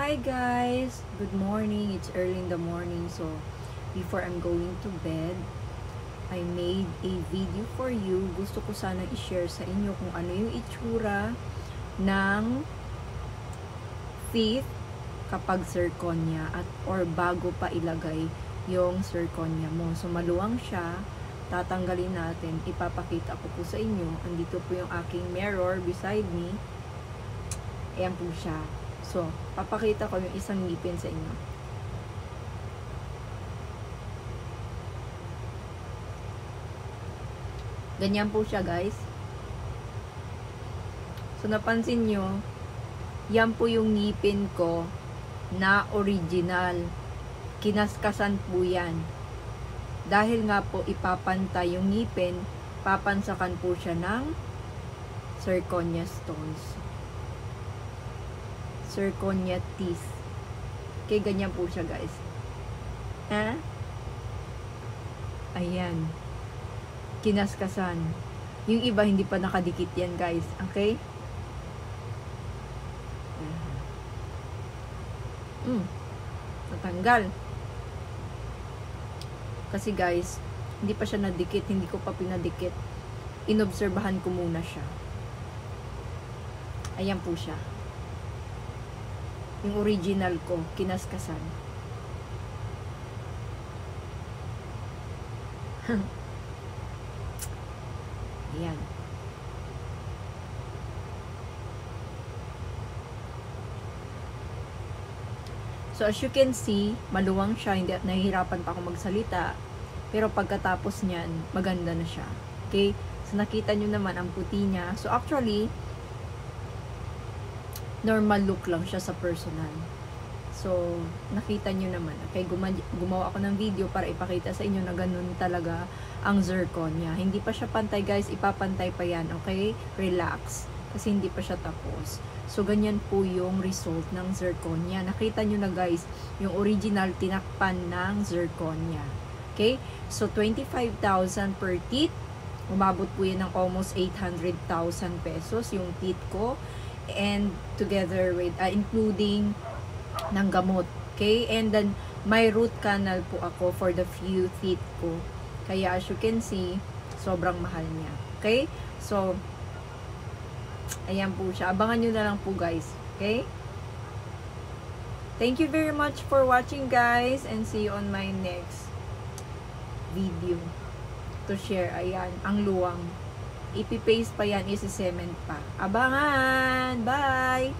Hi guys! Good morning. It's early in the morning. So, before I'm going to bed, I made a video for you. Gusto ko sana i-share sa inyo kung ano yung itsura ng teeth kapag zirconia or bago pa ilagay yung zirconia mo. So, maluwang siya. Tatanggalin natin. Ipapakita ko po sa inyo. Andito po yung aking mirror beside me. Ayan po siya. So, papakita ko yung isang ngipin sa inyo. Ganyan po siya, guys. So, napansin nyo, yan po yung ngipin ko na original. Kinaskasan po yan. Dahil nga po ipapantay yung ngipin, papansakan po siya ng zirconia stones. Zirconia teeth. Okay, ganyan po siya, guys. Ha? Ayan. Kinaskasan. Yung iba, hindi pa nakadikit yan, guys. Okay? Natanggal. Kasi, guys, hindi pa siya nadikit. Hindi ko pa pinadikit. Inobserbahan ko muna siya. Ayan po siya. Yung original ko, kinaskasan. Ayan. So, as you can see, maluwang siya. Hindi at nahihirapan pa ako magsalita. Pero pagkatapos niyan, maganda na siya. Okay? So, nakita nyo naman ang puti niya. So, actually, normal look lang siya sa personal. So, nakita nyo naman. Okay, gumawa ako ng video para ipakita sa inyo na ganun talaga ang zirconia. Hindi pa siya pantay, guys. Ipapantay pa yan. Okay? Relax. Kasi hindi pa siya tapos. So, ganyan po yung result ng zirconia. Nakita nyo na, guys, yung original tinakpan ng zirconia. Okay? So, 25,000 per teeth. Umabot po yan ng almost 800,000 pesos yung teeth ko. And together with including ng gamot, okay? And then may root canal po ako for the few teeth ko, kaya as you can see, sobrang mahal niya. Okay, so ayan po siya. Abangan nyo na lang po, guys. Okay, thank you very much for watching, guys, and see you on my next video to share. Ayan, ang luwang. Ipipaste pa yan, isi-cement pa. Abangan! Bye!